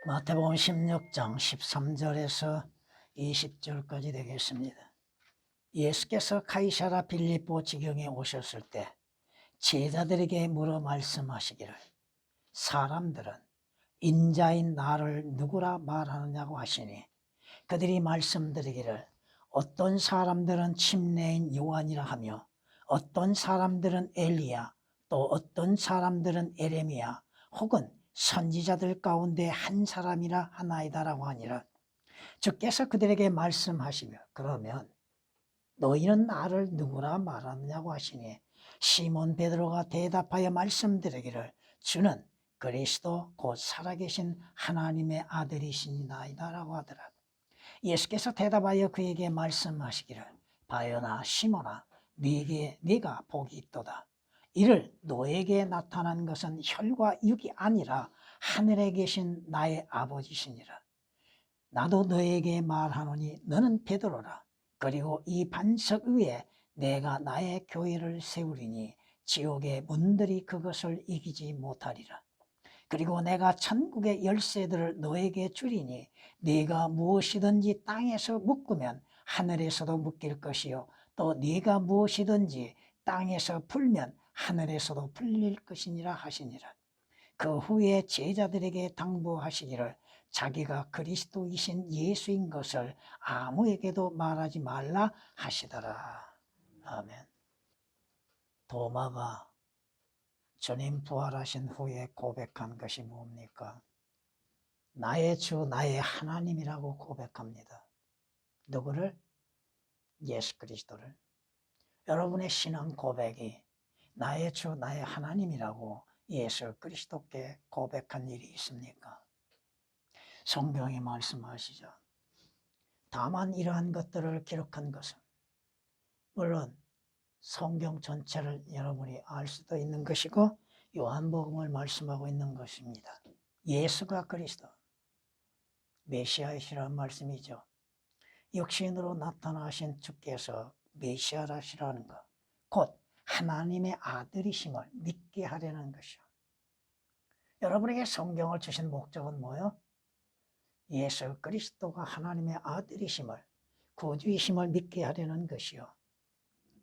마태복음 16장 13절에서 20절까지 되겠습니다. 예수께서 카이사라 빌립보 지경에 오셨을 때 제자들에게 물어 말씀하시기를, 사람들은 인자인 나를 누구라 말하느냐고 하시니, 그들이 말씀드리기를, 어떤 사람들은 침례인 요한이라 하며, 어떤 사람들은 엘리야, 또 어떤 사람들은 에레미야, 혹은 선지자들 가운데 한 사람이라 하나이다라고 하니라. 주께서 그들에게 말씀하시며, 그러면 너희는 나를 누구라 말하느냐고 하시니, 시몬 베드로가 대답하여 말씀드리기를, 주는 그리스도 곧 살아계신 하나님의 아들이시니이다라고 하더라. 예수께서 대답하여 그에게 말씀하시기를, 바요나 시몬아, 네가 복이 있도다. 이를 너에게 나타난 것은 혈과 육이 아니라 하늘에 계신 나의 아버지시니라. 나도 너에게 말하노니 너는 베드로라. 그리고 이 반석 위에 내가 나의 교회를 세우리니 지옥의 문들이 그것을 이기지 못하리라. 그리고 내가 천국의 열쇠들을 너에게 주리니 네가 무엇이든지 땅에서 묶으면 하늘에서도 묶일 것이요, 또 네가 무엇이든지 땅에서 풀면 하늘에서도 풀릴 것이니라 하시니라. 그 후에 제자들에게 당부하시기를, 자기가 그리스도이신 예수인 것을 아무에게도 말하지 말라 하시더라. 아멘. 도마가 주님 부활하신 후에 고백한 것이 뭡니까? 나의 주 나의 하나님이라고 고백합니다. 누구를? 예수 그리스도를. 여러분의 신앙 고백이 나의 주 나의 하나님이라고 예수 그리스도께 고백한 일이 있습니까? 성경이 말씀하시죠. 다만 이러한 것들을 기록한 것은, 물론 성경 전체를 여러분이 알 수도 있는 것이고 요한복음을 말씀하고 있는 것입니다. 예수가 그리스도, 메시아이시라는 말씀이죠. 육신으로 나타나신 주께서 메시아라시라는 것, 곧 하나님의 아들이심을 믿게 하려는 것이요. 여러분에게 성경을 주신 목적은 뭐예요? 예수 그리스도가 하나님의 아들이심을, 구주이심을 믿게 하려는 것이요.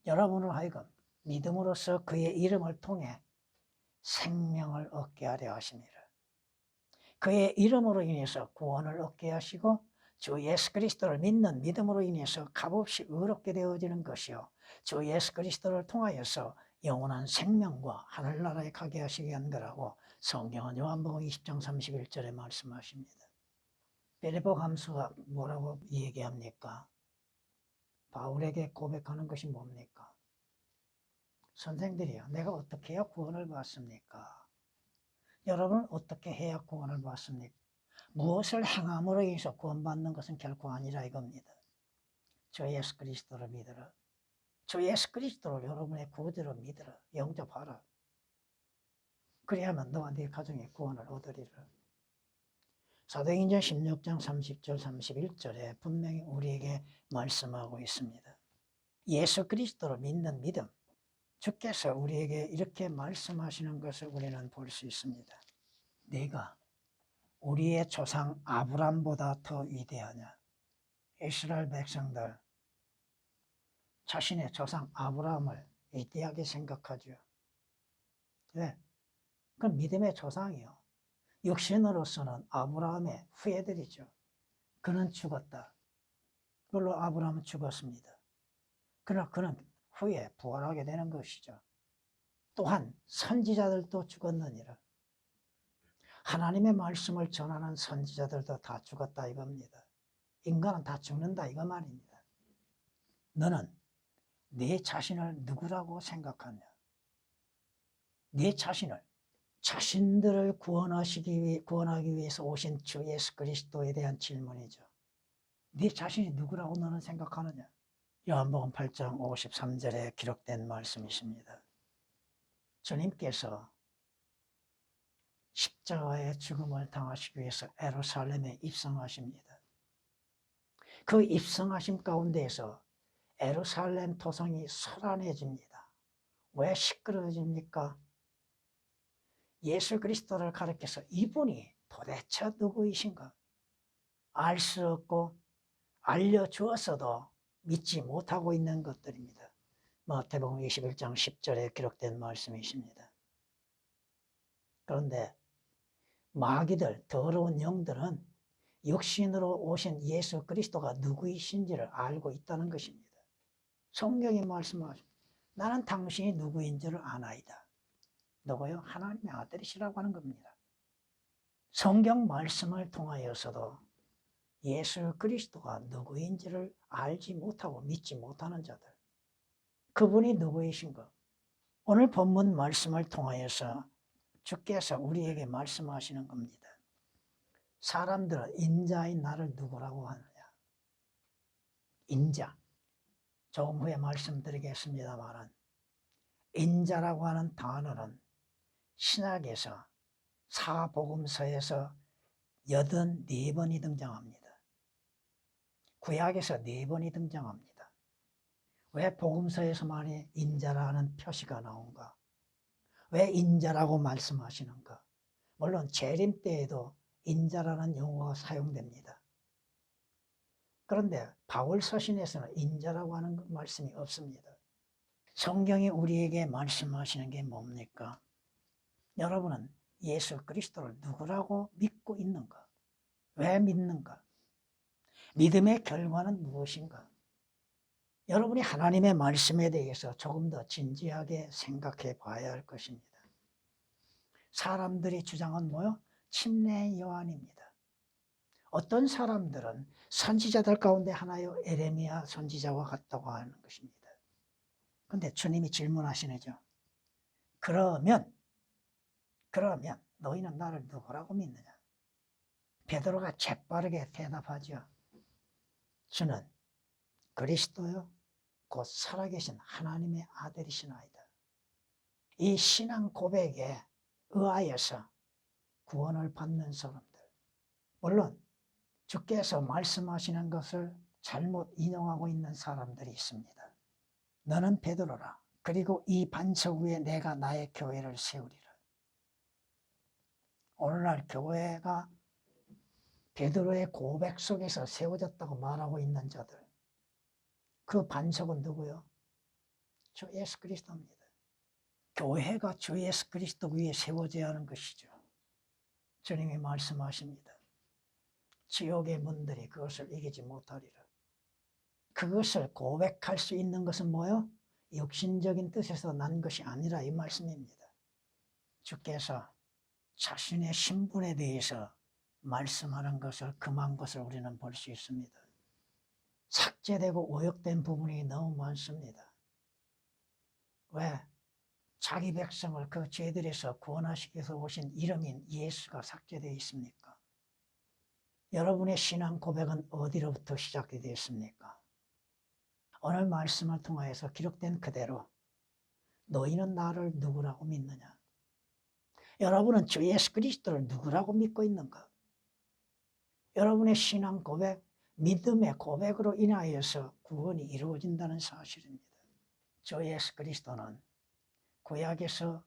여러분을 하여금 믿음으로써 그의 이름을 통해 생명을 얻게 하려 하십니다. 그의 이름으로 인해서 구원을 얻게 하시고, 주 예수 그리스도를 믿는 믿음으로 인해서 값없이 의롭게 되어지는 것이요, 주 예수 그리스도를 통하여서 영원한 생명과 하늘나라에 가게 하시기 위한 거라고 성경은 요한복음 20장 31절에 말씀하십니다. 빌립보 감수가 뭐라고 얘기합니까? 바울에게 고백하는 것이 뭡니까? 선생들이요, 내가 어떻게 해야 구원을 받습니까? 여러분은 어떻게 해야 구원을 받습니까? 무엇을 행함으로 인해서 구원받는 것은 결코 아니라 이겁니다. 주 예수 그리스도를 믿으라. 주 예수 그리스도를 여러분의 구주로 믿으라. 영접하라. 그래야만 너와 네 가정의 구원을 얻으리라. 사도행전 16장 30절 31절에 분명히 우리에게 말씀하고 있습니다. 예수 그리스도를 믿는 믿음, 주께서 우리에게 이렇게 말씀하시는 것을 우리는 볼 수 있습니다. 네가 우리의 조상 아브람보다 더 위대하냐? 이스라엘 백성들 자신의 조상 아브라함을 위대하게 생각하죠. 왜? 그건 믿음의 조상이요. 육신으로서는 아브라함의 후예들이죠. 그는 죽었다. 그걸로 아브라함은 죽었습니다. 그러나 그는 후에 부활하게 되는 것이죠. 또한 선지자들도 죽었느니라. 하나님의 말씀을 전하는 선지자들도 다 죽었다 이겁니다. 인간은 다 죽는다 이거 말입니다. 너는 네 자신을 누구라고 생각하냐? 네 자신을, 자신들을 구원하기 위해서 오신 주 예수 그리스도에 대한 질문이죠. 네 자신이 누구라고 너는 생각하느냐? 요한복음 8장 53절에 기록된 말씀이십니다. 주님께서 십자가의 죽음을 당하시기 위해서 예루살렘에 입성하십니다. 그 입성하심 가운데에서 예루살렘 도성이 소란해집니다. 왜 시끄러워집니까? 예수 그리스도를 가리켜서 이분이 도대체 누구이신가 알 수 없고 알려주었어도 믿지 못하고 있는 것들입니다. 마태복음 21장 10절에 기록된 말씀이십니다. 그런데 마귀들, 더러운 영들은 육신으로 오신 예수 그리스도가 누구이신지를 알고 있다는 것입니다. 성경이 말씀하십니다. 나는 당신이 누구인 줄 아나이다. 누구요? 하나님의 아들이시라고 하는 겁니다. 성경 말씀을 통하여서도 예수 그리스도가 누구인지를 알지 못하고 믿지 못하는 자들, 그분이 누구이신가? 오늘 본문 말씀을 통하여서 주께서 우리에게 말씀하시는 겁니다. 사람들은 인자인 나를 누구라고 하느냐? 인자. 조금 후에 말씀드리겠습니다만 인자라고 하는 단어는 신약에서 사복음서에서 84번이 등장합니다. 구약에서 4번이 등장합니다. 왜 복음서에서만이 인자라는 표시가 나온가? 왜 인자라고 말씀하시는가? 물론 재림 때에도 인자라는 용어가 사용됩니다. 그런데 바울 서신에서는 인자라고 하는 말씀이 없습니다. 성경이 우리에게 말씀하시는 게 뭡니까? 여러분은 예수 그리스도를 누구라고 믿고 있는가? 왜 믿는가? 믿음의 결과는 무엇인가? 여러분이 하나님의 말씀에 대해서 조금 더 진지하게 생각해 봐야 할 것입니다. 사람들이 주장은 뭐요? 침례 요한입니다. 어떤 사람들은 선지자들 가운데 하나요, 에레미야 선지자와 같다고 하는 것입니다. 그런데 주님이 질문하시네죠. 그러면 너희는 나를 누구라고 믿느냐? 베드로가 재빠르게 대답하죠. 주는 그리스도요 곧 살아계신 하나님의 아들이시나이다. 이 신앙 고백에 의하여서 구원을 받는 사람들, 물론 주께서 말씀하시는 것을 잘못 인용하고 있는 사람들이 있습니다. 너는 베드로라. 그리고 이 반석 위에 내가 나의 교회를 세우리라. 오늘날 교회가 베드로의 고백 속에서 세워졌다고 말하고 있는 자들, 그 반석은 누구요? 주 예수 그리스도입니다. 교회가 주 예수 그리스도 위에 세워져야 하는 것이죠. 주님이 말씀하십니다. 지옥의 문들이 그것을 이기지 못하리라. 그것을 고백할 수 있는 것은 뭐요? 육신적인 뜻에서 난 것이 아니라 이 말씀입니다. 주께서 자신의 신분에 대해서 말씀하는 것을 금한 것을 우리는 볼 수 있습니다. 삭제되고 오역된 부분이 너무 많습니다. 왜? 자기 백성을 그 죄들에서 구원하시기 위해서 오신 이름인 예수가 삭제되어 있습니까? 여러분의 신앙 고백은 어디로부터 시작이 되었습니까? 오늘 말씀을 통하여서 기록된 그대로 너희는 나를 누구라고 믿느냐? 여러분은 주 예수 그리스도를 누구라고 믿고 있는가? 여러분의 신앙 고백, 믿음의 고백으로 인하여서 구원이 이루어진다는 사실입니다. 주 예수 그리스도는 구약에서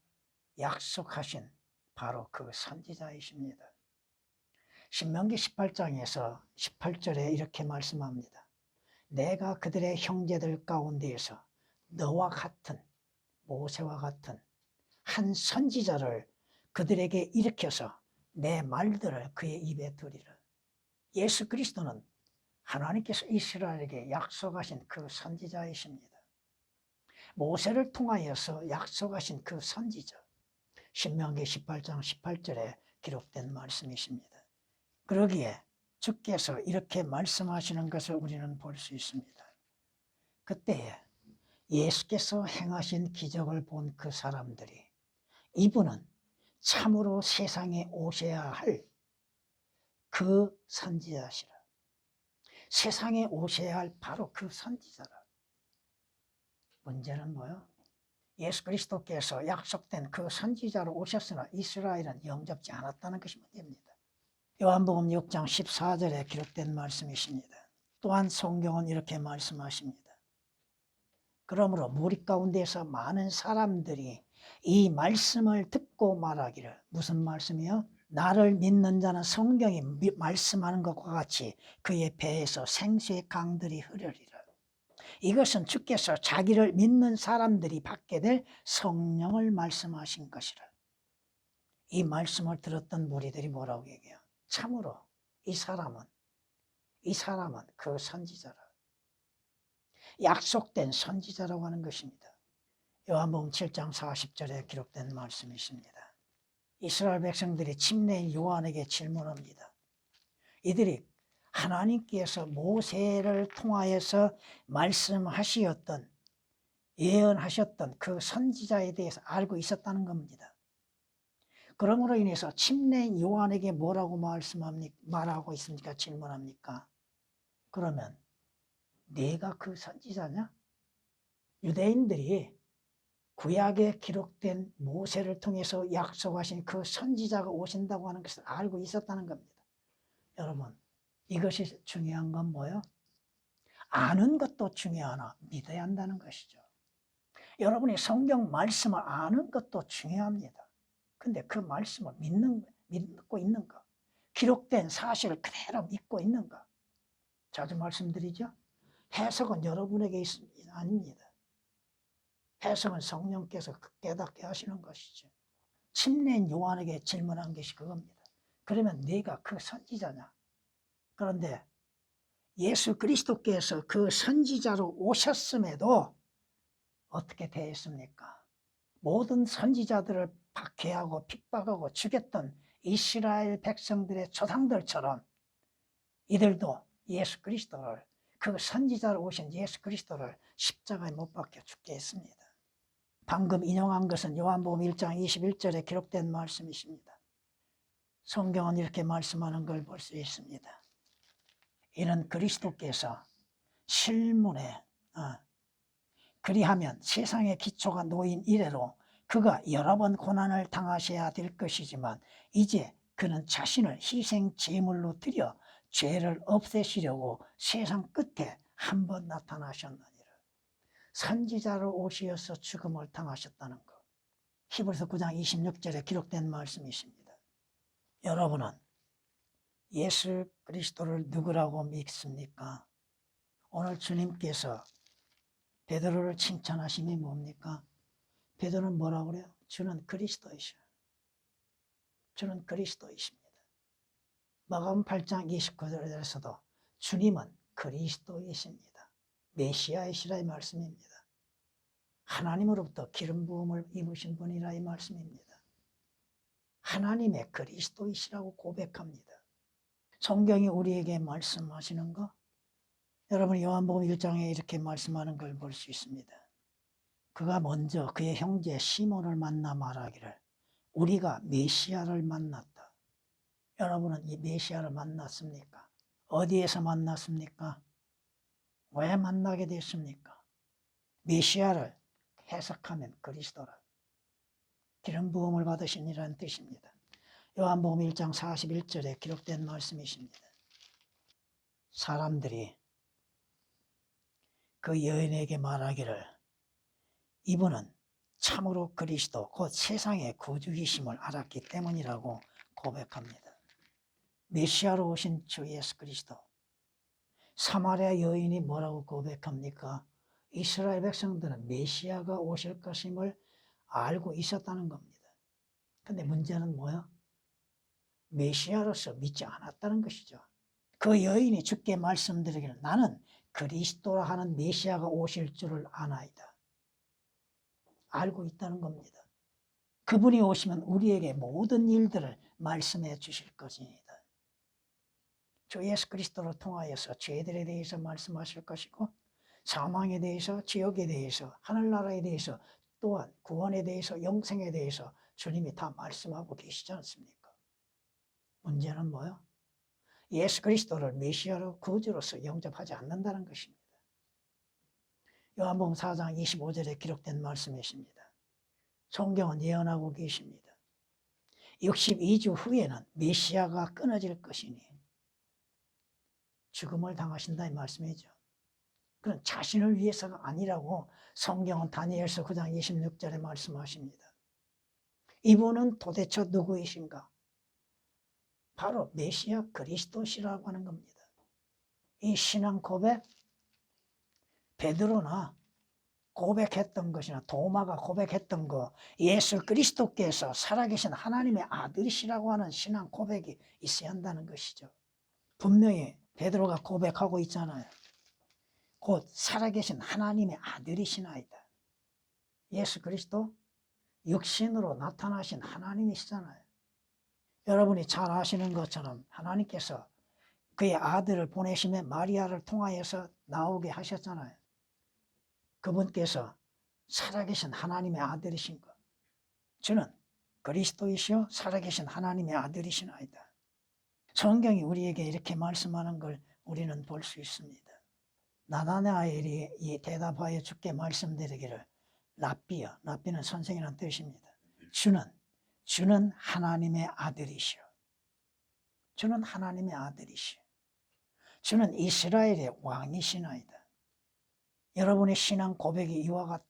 약속하신 바로 그 선지자이십니다. 신명기 18장에서 18절에 이렇게 말씀합니다. 내가 그들의 형제들 가운데에서 너와 같은, 모세와 같은 한 선지자를 그들에게 일으켜서 내 말들을 그의 입에 두리라. 예수 그리스도는 하나님께서 이스라엘에게 약속하신 그 선지자이십니다. 모세를 통하여서 약속하신 그 선지자, 신명기 18장 18절에 기록된 말씀이십니다. 그러기에 주께서 이렇게 말씀하시는 것을 우리는 볼 수 있습니다. 그때에 예수께서 행하신 기적을 본 그 사람들이 이분은 참으로 세상에 오셔야 할 그 선지자시라. 세상에 오셔야 할 바로 그 선지자라. 문제는 뭐요? 예수 그리스도께서 약속된 그 선지자로 오셨으나 이스라엘은 영접지 않았다는 것이 문제입니다. 요한복음 6장 14절에 기록된 말씀이십니다. 또한 성경은 이렇게 말씀하십니다. 그러므로 무리 가운데서 많은 사람들이 이 말씀을 듣고 말하기를. 무슨 말씀이요? 나를 믿는 자는 성경이 말씀하는 것과 같이 그의 배에서 생수의 강들이 흐르리라. 이것은 주께서 자기를 믿는 사람들이 받게 될 성령을 말씀하신 것이라. 이 말씀을 들었던 무리들이 뭐라고 얘기해요? 참으로 이 사람은 그 선지자라. 약속된 선지자라고 하는 것입니다. 요한복음 7장 40절에 기록된 말씀이십니다. 이스라엘 백성들이 침례인 요한에게 질문합니다. 이들이 하나님께서 모세를 통하여서 말씀하셨던, 예언하셨던 그 선지자에 대해서 알고 있었다는 겁니다. 그러므로 인해서 침례인 요한에게 뭐라고 말하고 있습니까? 질문합니까? 그러면 네가 그 선지자냐? 유대인들이 구약에 기록된 모세를 통해서 약속하신 그 선지자가 오신다고 하는 것을 알고 있었다는 겁니다. 여러분, 이것이 중요한 건 뭐예요? 아는 것도 중요하나 믿어야 한다는 것이죠. 여러분이 성경 말씀을 아는 것도 중요합니다. 근데 그 말씀을 믿고 있는가? 기록된 사실을 그대로 믿고 있는가? 자주 말씀드리죠. 해석은 여러분에게 있습니다. 아닙니다. 해석은 성령께서 깨닫게 하시는 것이죠. 침례인 요한에게 질문한 것이 그겁니다. 그러면 네가 그 선지자냐? 그런데 예수 그리스도께서 그 선지자로 오셨음에도 어떻게 대했습니까? 모든 선지자들을 박해하고 핍박하고 죽였던 이스라엘 백성들의 조상들처럼 이들도 예수 그리스도를, 그 선지자로 오신 예수 그리스도를 십자가에 못 박혀 죽게 했습니다. 방금 인용한 것은 요한복음 1장 21절에 기록된 말씀이십니다. 성경은 이렇게 말씀하는 걸 볼 수 있습니다. 이는 그리스도께서 실문에 그리하면 세상의 기초가 놓인 이래로 그가 여러 번 고난을 당하셔야 될 것이지만 이제 그는 자신을 희생 제물로 드려 죄를 없애시려고 세상 끝에 한 번 나타나셨느니라. 선지자로 오시어서 죽음을 당하셨다는 것. 히브리서 9장 26절에 기록된 말씀이십니다. 여러분은 예수 그리스도를 누구라고 믿습니까? 오늘 주님께서 베드로를 칭찬하심이 뭡니까? 베드로는 뭐라고 그래요? 주는 그리스도이시오. 주는 그리스도이십니다. 마가복음 8장 29절에서도 주님은 그리스도이십니다. 메시아이시라 이 말씀입니다. 하나님으로부터 기름 부음을 입으신 분이라 이 말씀입니다. 하나님의 그리스도이시라고 고백합니다. 성경이 우리에게 말씀하시는 거, 여러분 요한복음 1장에 이렇게 말씀하는 걸 볼 수 있습니다. 그가 먼저 그의 형제 시몬을 만나 말하기를 우리가 메시아를 만났다. 여러분은 이 메시아를 만났습니까? 어디에서 만났습니까? 왜 만나게 됐습니까? 메시아를 해석하면 그리스도라. 기름 부음을 받으시니라는 뜻입니다. 요한복음 1장 41절에 기록된 말씀이십니다. 사람들이 그 여인에게 말하기를 이분은 참으로 그리스도 곧 세상의 구주이심을 알았기 때문이라고 고백합니다. 메시아로 오신 주 예수 그리스도. 사마리아 여인이 뭐라고 고백합니까? 이스라엘 백성들은 메시아가 오실 것임을 알고 있었다는 겁니다. 근데 문제는 뭐야? 메시아로서 믿지 않았다는 것이죠. 그 여인이 주께 말씀드리기를 나는 그리스도라 하는 메시아가 오실 줄을 아나이다. 알고 있다는 겁니다. 그분이 오시면 우리에게 모든 일들을 말씀해 주실 것입니다. 주 예수 그리스도를 통하여서 죄들에 대해서 말씀하실 것이고 사망에 대해서, 지옥에 대해서, 하늘나라에 대해서, 또한 구원에 대해서, 영생에 대해서 주님이 다 말씀하고 계시지 않습니까? 문제는 뭐요? 예수 그리스도를 메시아로 구주로서 영접하지 않는다는 것입니다. 요한복음 4장 25절에 기록된 말씀이십니다. 성경은 예언하고 계십니다. 62주 후에는 메시아가 끊어질 것이니 죽음을 당하신다 이 말씀이죠. 그건 자신을 위해서가 아니라고 성경은 다니엘서 9장 26절에 말씀하십니다. 이분은 도대체 누구이신가? 바로 메시아 그리스도시라고 하는 겁니다. 이 신앙 고백, 베드로나 고백했던 것이나 도마가 고백했던 거, 예수 그리스도께서 살아계신 하나님의 아들이시라고 하는 신앙 고백이 있어야 한다는 것이죠. 분명히 베드로가 고백하고 있잖아요. 곧 살아계신 하나님의 아들이시나이다. 예수 그리스도 육신으로 나타나신 하나님이시잖아요. 여러분이 잘 아시는 것처럼 하나님께서 그의 아들을 보내심에 마리아를 통하여서 나오게 하셨잖아요. 그분께서 살아계신 하나님의 아들이신 것. 주는 그리스도이시요 살아계신 하나님의 아들이시나이다. 성경이 우리에게 이렇게 말씀하는 걸 우리는 볼 수 있습니다. 나다나엘이 이 대답하여 주께 말씀드리기를 랍비여, 랍비는 선생이라는 뜻입니다. 주는 하나님의 아들이시오. 주는 하나님의 아들이시오. 주는 이스라엘의 왕이시나이다. 여러분의 신앙 고백이 이와 같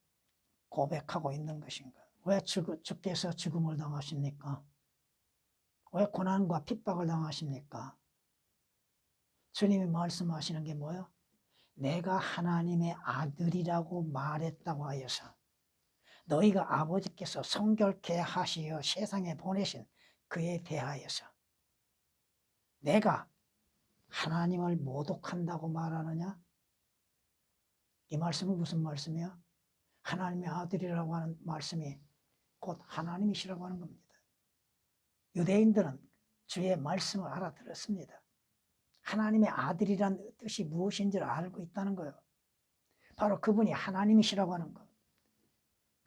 고백하고 있는 것인가? 왜 주께서 죽음을 당하십니까? 왜 고난과 핍박을 당하십니까? 주님이 말씀하시는 게 뭐예요? 내가 하나님의 아들이라고 말했다고 하여서 너희가 아버지께서 성결케 하시어 세상에 보내신 그에 대하여서 내가 하나님을 모독한다고 말하느냐? 이 말씀은 무슨 말씀이야? 하나님의 아들이라고 하는 말씀이 곧 하나님이시라고 하는 겁니다. 유대인들은 주의 말씀을 알아들었습니다. 하나님의 아들이란 뜻이 무엇인지를 알고 있다는 거예요. 바로 그분이 하나님이시라고 하는 것.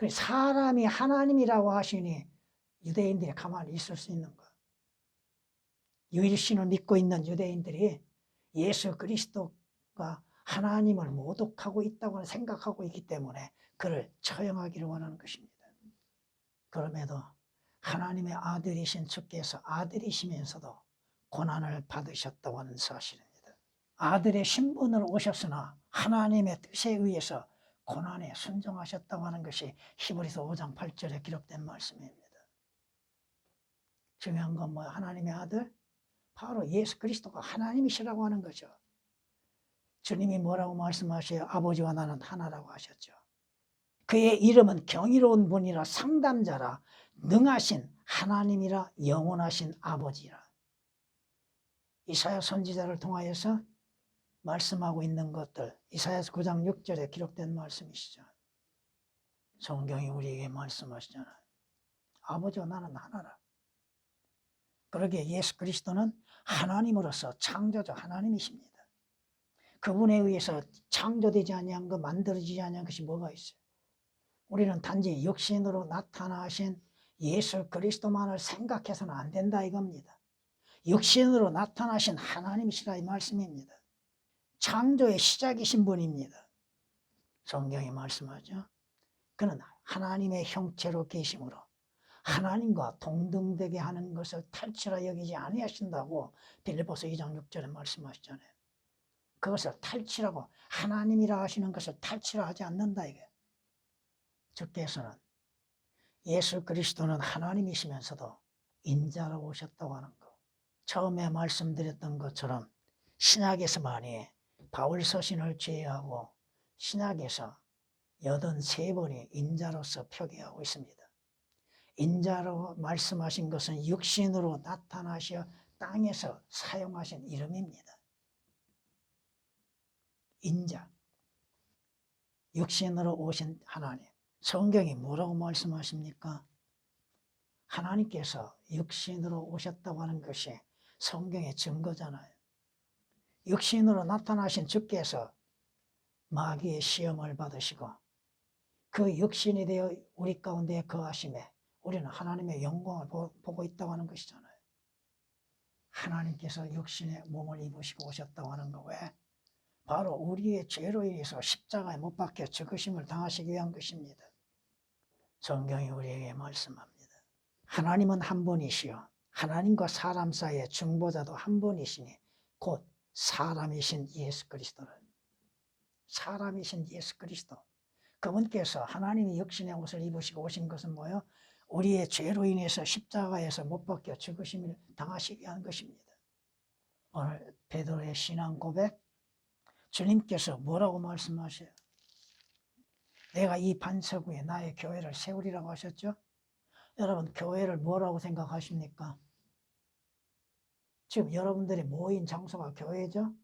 사람이 하나님이라고 하시니 유대인들이 가만히 있을 수 있는 것. 유일신을 믿고 있는 유대인들이 예수 그리스도가 하나님을 모독하고 있다고 생각하고 있기 때문에 그를 처형하기를 원하는 것입니다. 그럼에도 하나님의 아들이신 주께서 아들이시면서도 고난을 받으셨다고 하는 사실입니다. 아들의 신분으로 오셨으나 하나님의 뜻에 의해서 고난에 순종하셨다고 하는 것이 히브리서 5장 8절에 기록된 말씀입니다. 중요한 건 뭐야? 하나님의 아들? 바로 예수 그리스도가 하나님이시라고 하는 거죠. 주님이 뭐라고 말씀하셔요? 아버지와 나는 하나라고 하셨죠. 그의 이름은 경이로운 분이라 상담자라 능하신 하나님이라 영원하신 아버지라. 이사야 선지자를 통하여서 말씀하고 있는 것들, 이사야서 9장 6절에 기록된 말씀이시죠. 성경이 우리에게 말씀하시잖아요. 아버지와 나는 하나라. 그러기에 예수 그리스도는 하나님으로서 창조주 하나님이십니다. 그분에 의해서 창조되지 아니한 것, 만들어지지 아니한 것이 뭐가 있어요? 우리는 단지 육신으로 나타나신 예수 그리스도만을 생각해서는 안 된다 이겁니다. 육신으로 나타나신 하나님이시라 이 말씀입니다. 창조의 시작이신 분입니다. 성경이 말씀하죠. 그는 하나님의 형체로 계심으로 하나님과 동등되게 하는 것을 탈취라 여기지 아니하신다고 빌립보서 2장 6절에 말씀하시잖아요. 그것을 탈취라고 하나님이라 하시는 것을 탈취라 하지 않는다 이게. 주께서는 예수 그리스도는 하나님이시면서도 인자로 오셨다고 하는 것. 처음에 말씀드렸던 것처럼 신약에서만이 바울 서신을 제외하고 신약에서 83번이 인자로서 표기하고 있습니다. 인자로 말씀하신 것은 육신으로 나타나셔 땅에서 사용하신 이름입니다. 인자, 육신으로 오신 하나님. 성경이 뭐라고 말씀하십니까? 하나님께서 육신으로 오셨다고 하는 것이 성경의 증거잖아요. 육신으로 나타나신 주께서 마귀의 시험을 받으시고 그 육신이 되어 우리 가운데 거하심에 우리는 하나님의 영광을 보고 있다고 하는 것이잖아요. 하나님께서 육신의 몸을 입으시고 오셨다고 하는 거 왜? 바로 우리의 죄로 인해서 십자가에 못 박혀 죽으심을 당하시기 위한 것입니다. 성경이 우리에게 말씀합니다. 하나님은 한 분이시요 하나님과 사람 사이의 중보자도 한 분이시니 곧 사람이신 예수 그리스도를. 사람이신 예수 그리스도. 그분께서 하나님이 육신의 옷을 입으시고 오신 것은 뭐예요? 우리의 죄로 인해서 십자가에서 못 박혀 죽으심을 당하시게 한 것입니다. 오늘 베드로의 신앙 고백, 주님께서 뭐라고 말씀하세요? 내가 이 반석 위에 나의 교회를 세우리라고 하셨죠? 여러분, 교회를 뭐라고 생각하십니까? 지금 여러분들이 모인 장소가 교회죠?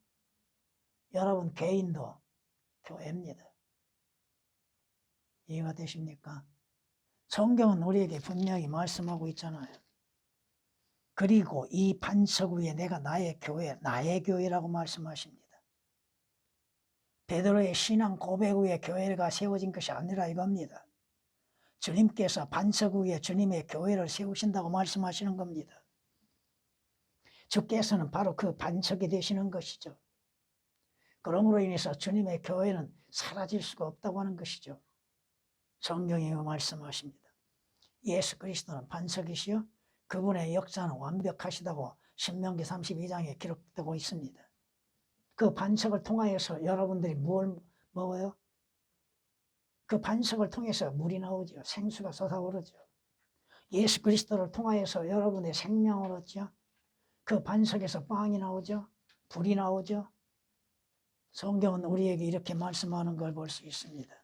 여러분 개인도 교회입니다. 이해가 되십니까? 성경은 우리에게 분명히 말씀하고 있잖아요. 그리고 이 반석 위에 내가 나의 교회라고 말씀하십니다. 베드로의 신앙 고백 위에 교회가 세워진 것이 아니라 이겁니다. 주님께서 반석 위에 주님의 교회를 세우신다고 말씀하시는 겁니다. 주께서는 바로 그 반석이 되시는 것이죠. 그러므로 인해서 주님의 교회는 사라질 수가 없다고 하는 것이죠. 성경이 말씀하십니다. 예수 그리스도는 반석이시요 그분의 역사는 완벽하시다고 신명기 32장에 기록되고 있습니다. 그 반석을 통하여서 여러분들이 뭘 먹어요? 그 반석을 통해서 물이 나오죠. 생수가 솟아오르죠. 예수 그리스도를 통하여서 여러분의 생명을 얻죠. 그 반석에서 빵이 나오죠. 불이 나오죠. 성경은 우리에게 이렇게 말씀하는 걸 볼 수 있습니다.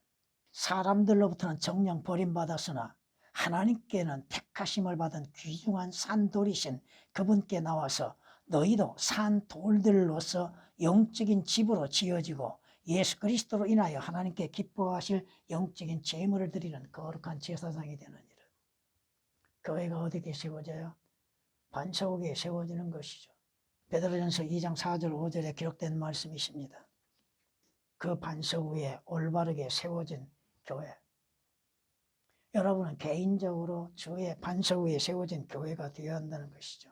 사람들로부터는 정령 버림받았으나 하나님께는 택하심을 받은 귀중한 산돌이신 그분께 나와서 너희도 산돌들로서 영적인 집으로 지어지고 예수 그리스도로 인하여 하나님께 기뻐하실 영적인 제물을 드리는 거룩한 제사장이 되느니라. 교회가 어디에 세워져요? 반석 위에 세워지는 것이죠. 베드로전서 2장 4절 5절에 기록된 말씀이십니다. 그 반석 위에 올바르게 세워진 교회. 여러분은 개인적으로 주의 반석 위에 세워진 교회가 되어야 한다는 것이죠.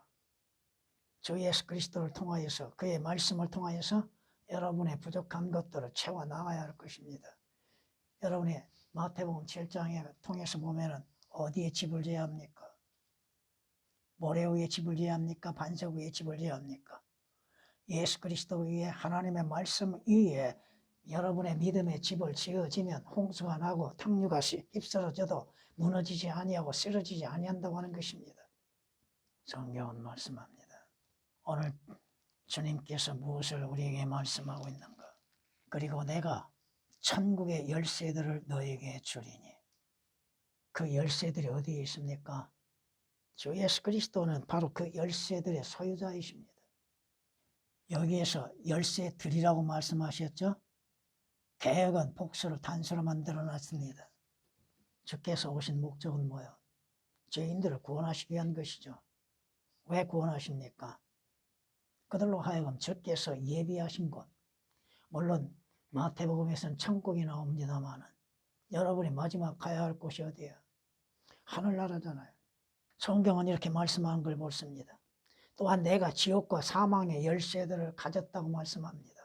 주 예수 그리스도를 통하여서 그의 말씀을 통하여서 여러분의 부족한 것들을 채워 나가야 할 것입니다. 여러분이 마태복음 7장에 통해서 보면은 어디에 집을 지어야 합니까? 모래 위에 집을 지어야 합니까? 반석 위에 집을 지어야 합니까? 예수 그리스도 위에 하나님의 말씀 위에 여러분의 믿음의 집을 지어지면 홍수가 나고 탕류가 휩쓸어져도 무너지지 아니하고 쓰러지지 아니한다고 하는 것입니다. 성경은 말씀합니다. 오늘 주님께서 무엇을 우리에게 말씀하고 있는가? 그리고 내가 천국의 열쇠들을 너에게 주리니. 그 열쇠들이 어디에 있습니까? 주 예수 그리스도는 바로 그 열쇠들의 소유자이십니다. 여기에서 열쇠들이라고 말씀하셨죠? 개혁은 복수를 단수로 만들어 놨습니다. 주께서 오신 목적은 뭐예요? 죄인들을 구원하시기 위한 것이죠. 왜 구원하십니까? 그들로 하여금 주께서 예비하신 곳, 물론 마태복음에서는 천국이 나옵니다만 여러분이 마지막 가야 할 곳이 어디예요? 하늘나라잖아요. 성경은 이렇게 말씀하는 걸 보습니다. 또한 내가 지옥과 사망의 열쇠들을 가졌다고 말씀합니다.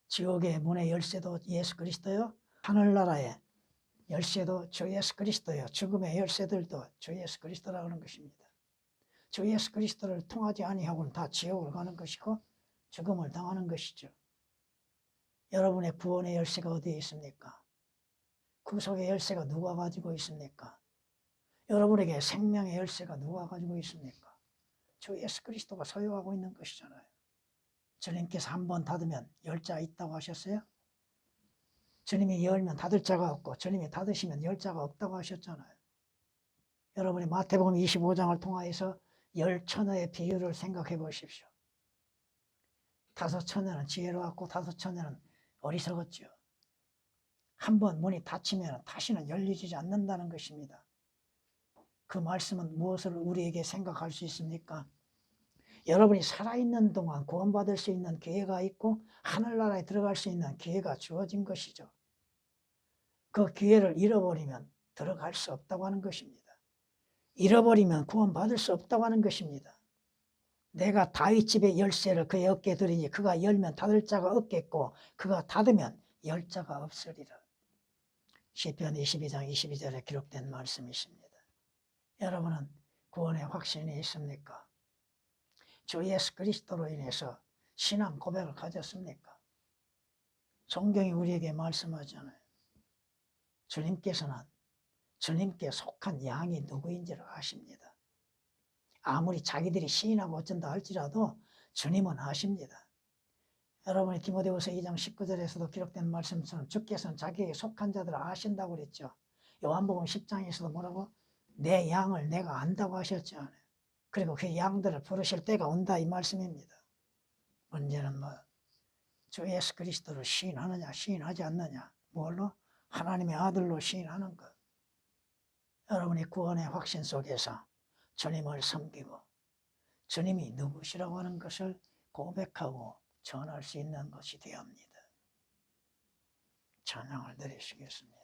지옥의 문의 열쇠도 예수 그리스도요. 하늘나라의 열쇠도 주 예수 그리스도요. 죽음의 열쇠들도 주 예수 그리스도라고 하는 것입니다. 주 예수 그리스도를 통하지 아니하고는 다 지옥을 가는 것이고 죽음을 당하는 것이죠. 여러분의 구원의 열쇠가 어디에 있습니까? 구속의 열쇠가 누가 가지고 있습니까? 여러분에게 생명의 열쇠가 누가 가지고 있습니까? 주 예수 그리스도가 소유하고 있는 것이잖아요. 주님께서 한 번 닫으면 열 자 있다고 하셨어요? 주님이 열면 닫을 자가 없고 주님이 닫으시면 열 자가 없다고 하셨잖아요. 여러분이 마태복음 25장을 통하여서 열 처녀의 비유를 생각해 보십시오. 다섯 처녀는 지혜로웠고 다섯 처녀는 어리석었죠. 한 번 문이 닫히면 다시는 열리지 않는다는 것입니다. 그 말씀은 무엇을 우리에게 생각할 수 있습니까? 여러분이 살아있는 동안 구원받을 수 있는 기회가 있고 하늘나라에 들어갈 수 있는 기회가 주어진 것이죠. 그 기회를 잃어버리면 들어갈 수 없다고 하는 것입니다. 잃어버리면 구원받을 수 없다고 하는 것입니다. 내가 다윗집의 열쇠를 그의 어깨에 두리니 그가 열면 닫을 자가 없겠고 그가 닫으면 열 자가 없으리라. 시편 22장 22절에 기록된 말씀이십니다. 여러분은 구원의 확신이 있습니까? 주 예수 그리스도로 인해서 신앙 고백을 가졌습니까? 성경이 우리에게 말씀하잖아요. 주님께서는 주님께 속한 양이 누구인지를 아십니다. 아무리 자기들이 시인하고 어쩐다 할지라도 주님은 아십니다. 여러분이 디모데후서 2장 19절에서도 기록된 말씀처럼 주께서는 자기에게 속한 자들을 아신다고 그랬죠. 요한복음 10장에서도 뭐라고? 내 양을 내가 안다고 하셨죠. 그리고 그 양들을 부르실 때가 온다 이 말씀입니다. 문제는 주 예수 그리스도를 시인하느냐 시인하지 않느냐, 뭘로? 하나님의 아들로 시인하는 것. 여러분이 구원의 확신 속에서 주님을 섬기고 주님이 누구시라고 하는 것을 고백하고 전할 수 있는 것이 되어야 합니다. 찬양을 드리시겠습니다.